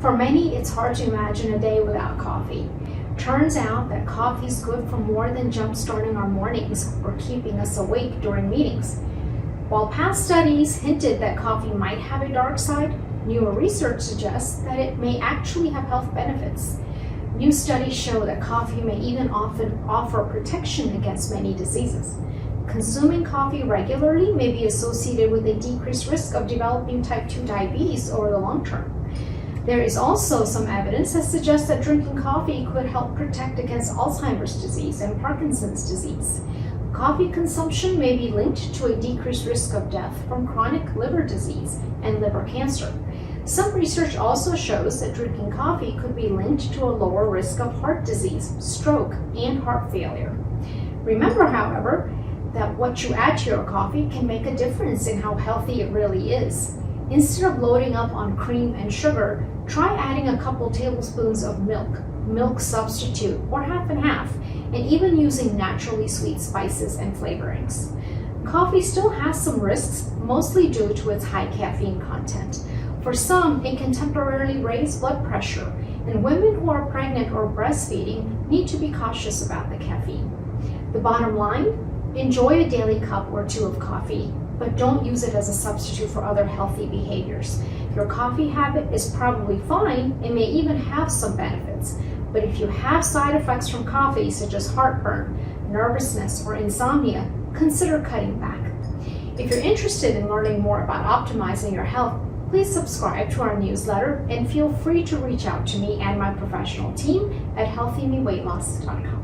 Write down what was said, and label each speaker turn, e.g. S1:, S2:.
S1: For many, it's hard to imagine a day without coffee. Turns out that coffee is good for more than jump-starting our mornings or keeping us awake during meetings. While past studies hinted that coffee might have a dark side, newer research suggests that it may actually have health benefits. New studies show that coffee may even often offer protection against many diseases. Consuming coffee regularly may be associated with a decreased risk of developing type 2 diabetes over the long term. There is also some evidence that suggests that drinking coffee could help protect against Alzheimer's disease and Parkinson's disease. Coffee consumption may be linked to a decreased risk of death from chronic liver disease and liver cancer. Some research also shows that drinking coffee could be linked to a lower risk of heart disease, stroke, and heart failure. Remember, however, that what you add to your coffee can make a difference in how healthy it really is. Instead of loading up on cream and sugar, try adding a couple tablespoons of milk substitute, or half and half, and even using naturally sweet spices and flavorings. Coffee still has some risks, mostly due to its high caffeine content. For some, it can temporarily raise blood pressure, and women who are pregnant or breastfeeding need to be cautious about the caffeine. The bottom line, enjoy a daily cup or two of coffee, but don't use it as a substitute for other healthy behaviors. Your coffee habit is probably fine and may even have some benefits, but if you have side effects from coffee, such as heartburn, nervousness, or insomnia, consider cutting back. If you're interested in learning more about optimizing your health, please subscribe to our newsletter and feel free to reach out to me and my professional team at healthymeweightloss.com.